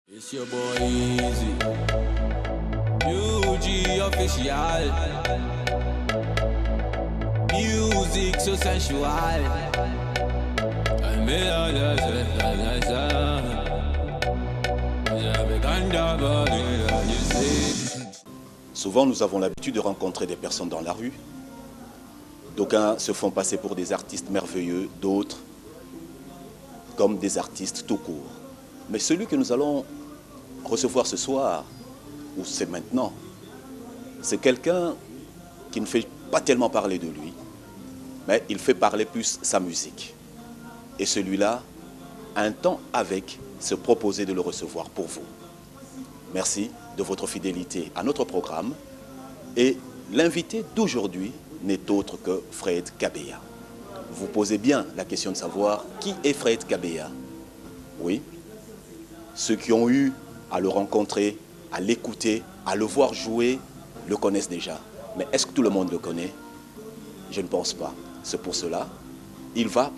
It's your boy Easy, UG official. Music so sensual. Souvent, nous avons l'habitude de rencontrer des personnes dans la rue. D'aucuns se font passer pour des artistes merveilleux, d'autres comme des artistes tout court. Mais celui que nous allons recevoir ce soir, ou c'est maintenant, c'est quelqu'un qui ne fait pas tellement parler de lui, mais il fait parler plus sa musique. Et celui-là, un temps avec, se proposait de le recevoir pour vous. Merci de votre fidélité à notre programme. Et l'invité d'aujourd'hui n'est autre que Fred Kabeya. Vous posez bien la question de savoir qui est Fred Kabeya. Oui, ceux qui ont eu à le rencontrer, à l'écouter, à le voir jouer, le connaissent déjà. Mais est-ce que tout le monde le connaît? Je ne pense pas. C'est pour cela, il va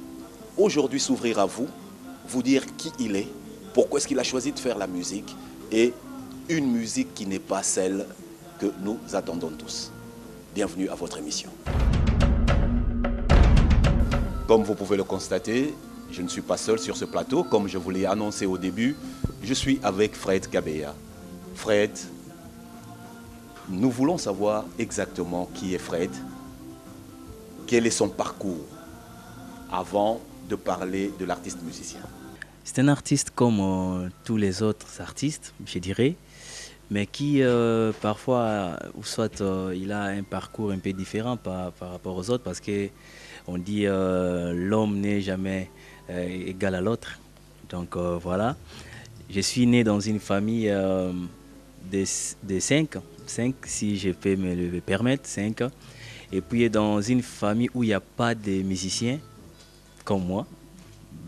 aujourd'hui s'ouvrir à vous, vous dire qui il est, pourquoi est-ce qu'il a choisi de faire la musique, et une musique qui n'est pas celle que nous attendons tous. Bienvenue à votre émission. Comme vous pouvez le constater, je ne suis pas seul sur ce plateau. Comme je vous l'ai annoncé au début, je suis avec Fred Kabeya. Fred, nous voulons savoir exactement qui est Fred, quel est son parcours, avant de parler de l'artiste musicien. C'est un artiste comme tous les autres artistes, je dirais, mais qui parfois, ou soit il a un parcours un peu différent par rapport aux autres, parce qu'on dit l'homme n'est jamais égal à l'autre. Donc voilà, je suis né dans une famille de cinq si je peux me le permettre, 5. Et puis dans une famille où il n'y a pas de musiciens comme moi,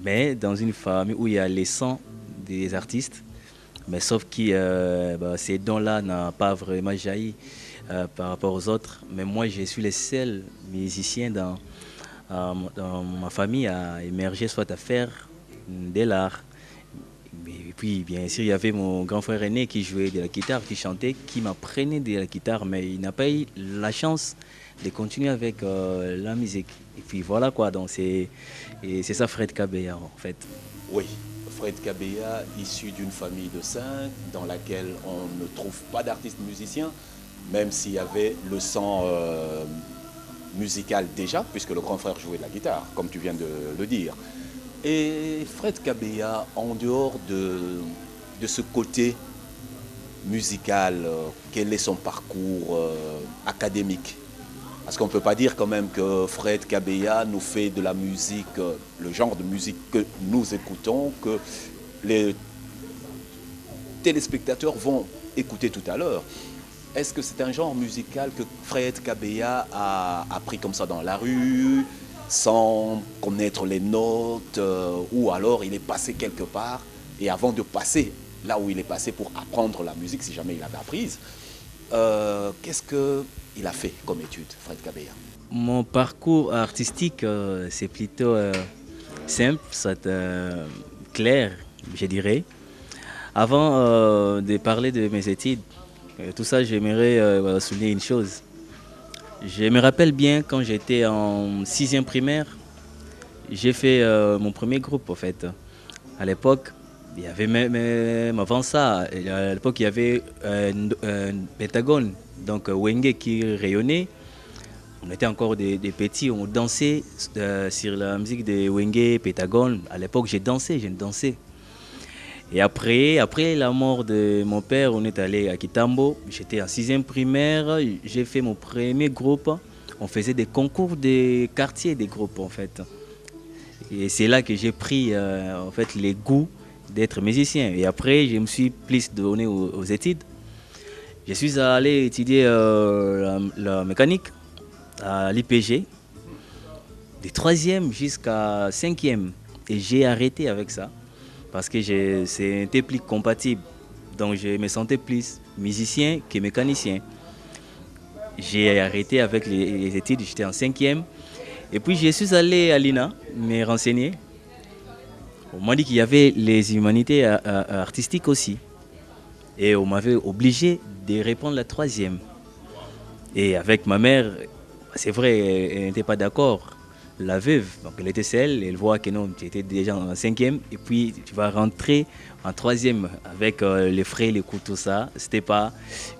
mais dans une famille où il y a les sons des artistes, mais sauf que ces dons-là n'ont pas vraiment jailli par rapport aux autres. Mais moi, je suis le seul musicien dans ma famille à émerger, soit à faire de l'art. Et puis, bien sûr, il y avait mon grand frère aîné qui jouait de la guitare, qui chantait, qui m'apprenait de la guitare, mais il n'a pas eu la chance de continuer avec la musique. Et puis voilà quoi, donc c'est ça Fred Kabeya en fait. Oui, Fred Kabeya, issu d'une famille de 5, dans laquelle on ne trouve pas d'artistes musiciens, même s'il y avait le sang musical déjà, puisque le grand frère jouait de la guitare, comme tu viens de le dire. Et Fred Kabeya, en dehors de ce côté musical, quel est son parcours académique? Parce qu'on ne peut pas dire quand même que Fred Kabeya nous fait de la musique, le genre de musique que nous écoutons, que les téléspectateurs vont écouter tout à l'heure. Est-ce que c'est un genre musical que Fred Kabeya a appris comme ça dans la rue, sans connaître les notes, ou alors il est passé quelque part, et avant de passer là où il est passé pour apprendre la musique, si jamais il avait apprise, qu'est-ce qu'il a fait comme étude, Fred Kabeya? Mon parcours artistique, c'est plutôt simple, soit clair, je dirais. Avant de parler de mes études, tout ça, j'aimerais souligner une chose. Je me rappelle bien quand j'étais en 6e primaire, j'ai fait mon premier groupe en fait. À l'époque, il y avait même avant ça, à l'époque il y avait un Pentagone, donc Wenge qui rayonnait. On était encore des petits, on dansait sur la musique de Wenge, Pentagone. À l'époque je dansais. Et après la mort de mon père, on est allé à Kitambo. J'étais en 6e primaire, j'ai fait mon premier groupe. On faisait des concours de quartier des groupes en fait. Et c'est là que j'ai pris en fait les goûts d'être musicien. Et après, je me suis plus donné aux études. Je suis allé étudier la mécanique à l'IPG, de 3e jusqu'à 5e. Et j'ai arrêté avec ça parce que c'était plus compatible. Donc je me sentais plus musicien que mécanicien. J'ai arrêté avec les études, j'étais en 5e. Et puis je suis allé à l'INA me renseigner. On m'a dit qu'il y avait les humanités artistiques aussi. Et on m'avait obligé de répondre la troisième. Et avec ma mère, c'est vrai, elle n'était pas d'accord. La veuve, donc elle était seule, elle voit que non, tu étais déjà en cinquième, et puis tu vas rentrer en troisième avec les frais, les coûts, tout ça. C'était pas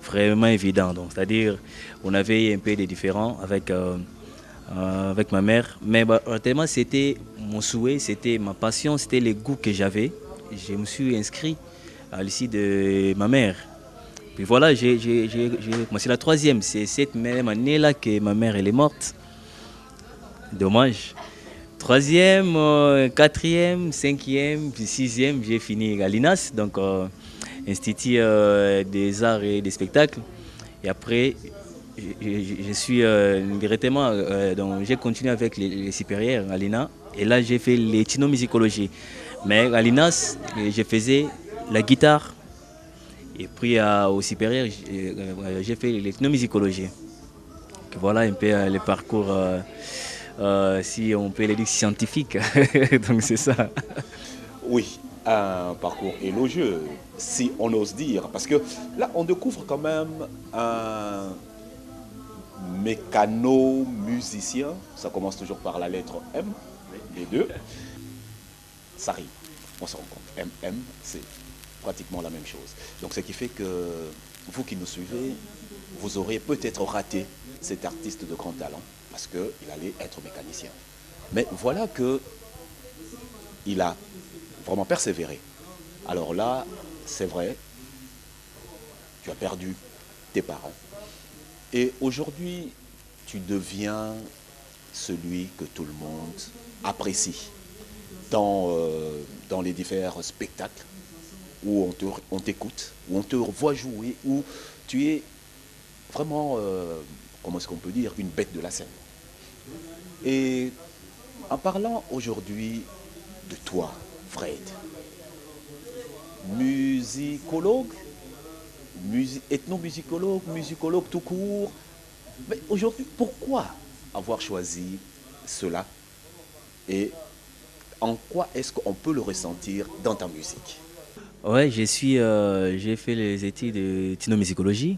vraiment évident. Donc, c'est-à-dire, on avait un peu des différends avec ma mère. Mais tellement c'était mon souhait, c'était ma passion, c'était les goûts que j'avais. Je me suis inscrit à l'issue de ma mère. Puis voilà, moi c'est la troisième. C'est cette même année-là que ma mère elle est morte. Dommage. Troisième, quatrième, cinquième, puis sixième, j'ai fini à l'INAS, donc Institut des Arts et des Spectacles. Et après, je suis directement, donc j'ai continué avec les supérieurs à l'INA. Et là, j'ai fait l'ethnomusicologie. Mais à l'INAS, je faisais la guitare. Et puis au supérieur, j'ai fait l'ethnomusicologie. Voilà un peu le parcours, si on peut le dire, scientifique. Donc c'est ça. Oui, un parcours élogieux, si on ose dire. Parce que là, on découvre quand même un mécano-musicien. Ça commence toujours par la lettre M, les deux. Ça rime, on se rend compte. M, c'est pratiquement la même chose. Donc ce qui fait que vous qui nous suivez, vous aurez peut-être raté cet artiste de grand talent parce qu'il allait être mécanicien. Mais voilà qu'il a vraiment persévéré. Alors là, c'est vrai, tu as perdu tes parents. Et aujourd'hui, tu deviens celui que tout le monde apprécie dans les divers spectacles où on t'écoute, où on te voit jouer, où tu es vraiment, comment est-ce qu'on peut dire, une bête de la scène. Et en parlant aujourd'hui de toi, Fred, musicologue, ethnomusicologue, musicologue tout court, mais aujourd'hui, pourquoi avoir choisi cela et en quoi est-ce qu'on peut le ressentir dans ta musique? Ouais, j'ai fait les études d'ethnomusicologie.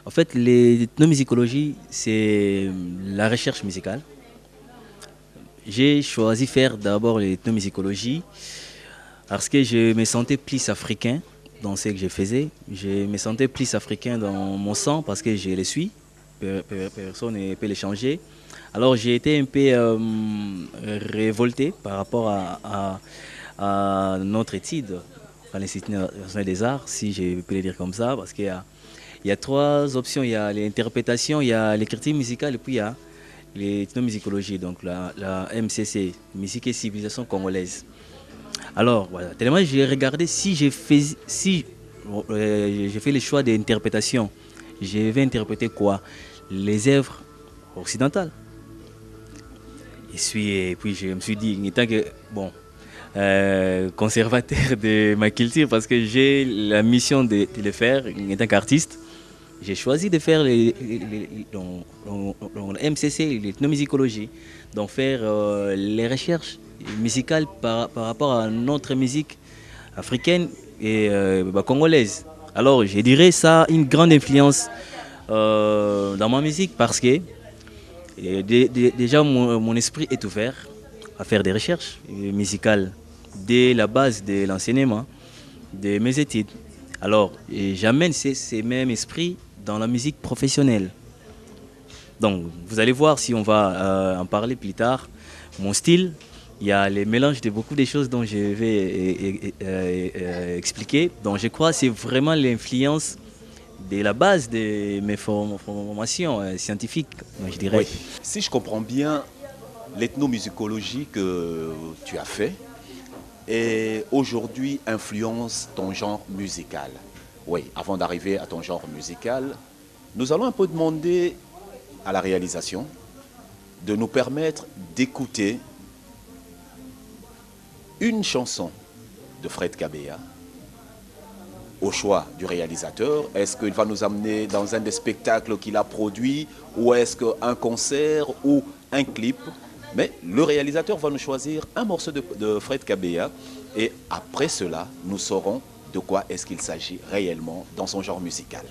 En fait, l'ethnomusicologie, c'est la recherche musicale. J'ai choisi faire d'abord l'ethnomusicologie parce que je me sentais plus africain dans ce que je faisais. Je me sentais plus africain dans mon sang parce que je le suis. Personne ne peut le changer. Alors j'ai été un peu révolté par rapport à notre étude à l'Institut national des arts, si je peux le dire comme ça, parce qu'il y a trois options. Il y a l'interprétation, il y a l'écriture musicale et puis il y a l'ethnomusicologie, donc la MCC, musique et civilisation congolaise. Alors voilà, tellement j'ai regardé si j'ai fait le choix d'interprétation, je vais interpréter quoi? Les œuvres occidentales. Et puis je me suis dit, en tant que conservateur de ma culture, parce que j'ai la mission de le faire en tant qu'artiste, j'ai choisi de faire le MCC, l'ethnomusicologie, donc faire les recherches musicales par rapport à notre musique africaine et congolaise. Alors je dirais ça a une grande influence dans ma musique parce que déjà mon esprit est ouvert à faire des recherches musicales dès la base de l'enseignement de mes études. Alors j'amène ces mêmes esprits dans la musique professionnelle. Donc vous allez voir si on va en parler plus tard. Mon style, il y a les mélanges de beaucoup de choses dont je vais expliquer. Donc je crois que c'est vraiment l'influence de la base de mes formations scientifiques, je dirais. Oui. Si je comprends bien, l'ethnomusicologie que tu as fait et aujourd'hui influence ton genre musical. Oui, avant d'arriver à ton genre musical, nous allons un peu demander à la réalisation de nous permettre d'écouter une chanson de Fred Kabeya au choix du réalisateur. Est-ce qu'il va nous amener dans un des spectacles qu'il a produit ou est-ce qu'un concert ou un clip? Mais le réalisateur va nous choisir un morceau de Fred Kabeya et après cela, nous saurons de quoi est-ce qu'il s'agit réellement dans son genre musical.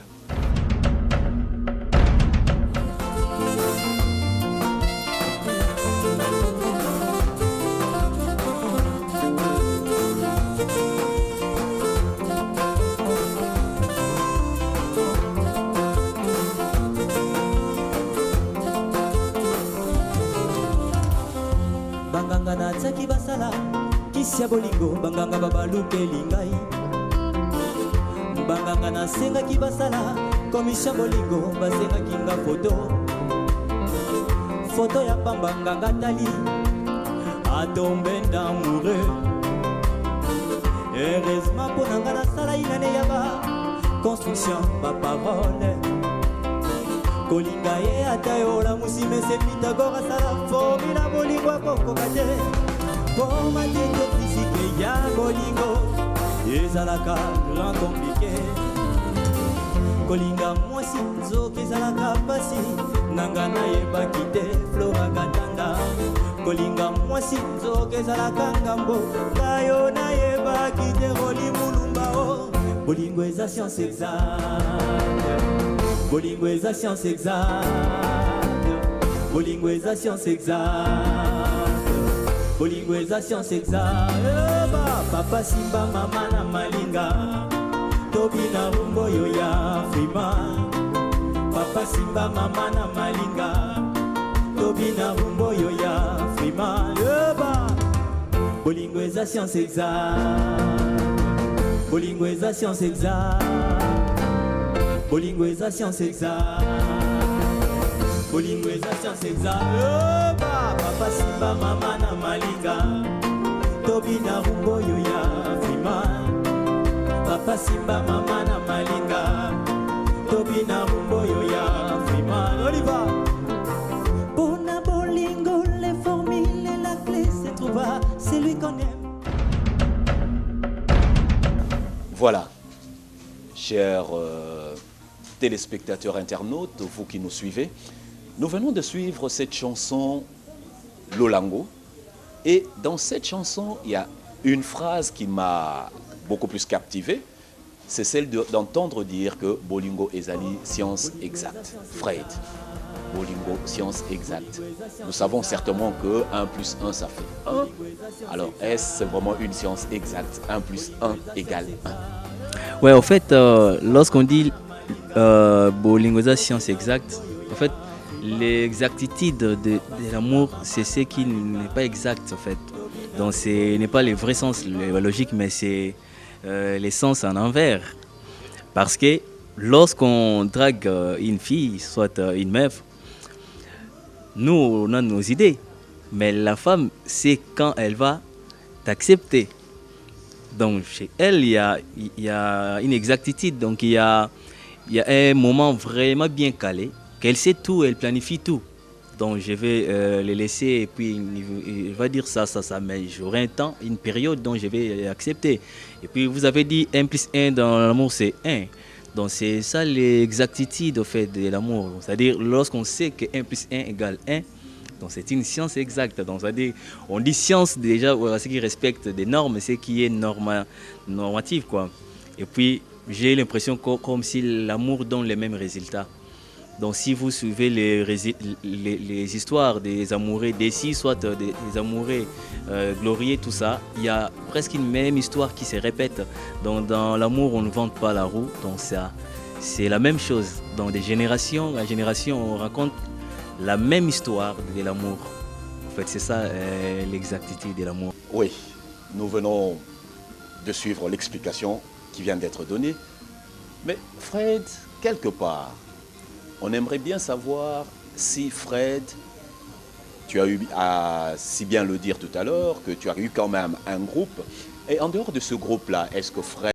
Banganga na tsaki basala kisia bolingo banganga babalukeli ngai banganga na senga ki basala komisia bolingo basenga kinga foto ya pambanganga tali a tombé d'amoureux heureusement pour nanga na sala inane ya ba construction ba parole kolinga ye ata yola musime se Pythagore asala formula bolingo akokoka te po matete physique ya bolingo ezalaka grand compliqué kolinga mwasi nzoka ezalaka pasi nanga nayebaki te Flora Katanda kolinga mwasi nzoka ezalaka ngambo kayo nayebaki te Roli Mulumba o bolingo eza science exacte bolingo eza science exacte bolingo eza science exacte bolingo eza science exacte papa simba mama na malinga tobina rumbo yo ya frima papa simba mama na malinga tobina rumbo yo ya frima bolingo eza science exacte bolingo eza science exacte bolingo eza science exacte bolingo eza science exacte papa simba mama na malinga tobina rumbo yo ya frima papa simba mama na malinga tobina rumbo yo ya frima Oliva Bona bolingo les formules et la clé se trouva c'est lui qu'on aime. Voilà, chers téléspectateurs internautes, vous qui nous suivez, nous venons de suivre cette chanson Lolango. Et dans cette chanson, il y a une phrase qui m'a beaucoup plus captivé, c'est celle d'entendre dire que Bolingo ezali science exacte. Fred, Bolingo science exacte. Nous savons certainement que 1 plus 1 ça fait 1. Alors est-ce vraiment une science exacte? 1 plus 1 égale 1. Ouais, en fait, lorsqu'on dit Bolingo ezali science exacte, en fait, l'exactitude de l'amour, c'est ce qui n'est pas exact en fait. Donc ce n'est pas le vrai sens, la logique, mais c'est les sens en envers. Parce que lorsqu'on drague une fille, soit une meuf, nous on a nos idées, mais la femme c'est quand elle va t'accepter. Donc chez elle il y a une exactitude, donc il y a un moment vraiment bien calé, qu'elle sait tout, elle planifie tout. Donc je vais les laisser et puis il va dire ça, mais j'aurai un temps, une période dont je vais accepter. Et puis vous avez dit 1 plus 1 dans l'amour c'est 1. Donc c'est ça l'exactitude au fait de l'amour. C'est-à-dire lorsqu'on sait que 1 plus 1 égale 1, donc c'est une science exacte. Donc c'est-à-dire on dit science déjà, ce qui respecte des normes, c'est qui est normatif quoi. Et puis j'ai l'impression comme si l'amour donne les mêmes résultats. Donc si vous suivez les histoires des amoureux décis, soit des amoureux glorieux, tout ça, il y a presque une même histoire qui se répète. Donc dans l'amour, on ne vante pas la roue, donc ça, c'est la même chose. Donc de génération à génération, on raconte la même histoire de l'amour. En fait, c'est ça l'exactitude de l'amour. Oui, nous venons de suivre l'explication qui vient d'être donnée. Mais Fred, quelque part, on aimerait bien savoir si Fred, tu as eu à si bien le dire tout à l'heure, que tu as eu quand même un groupe. Et en dehors de ce groupe-là, est-ce que Fred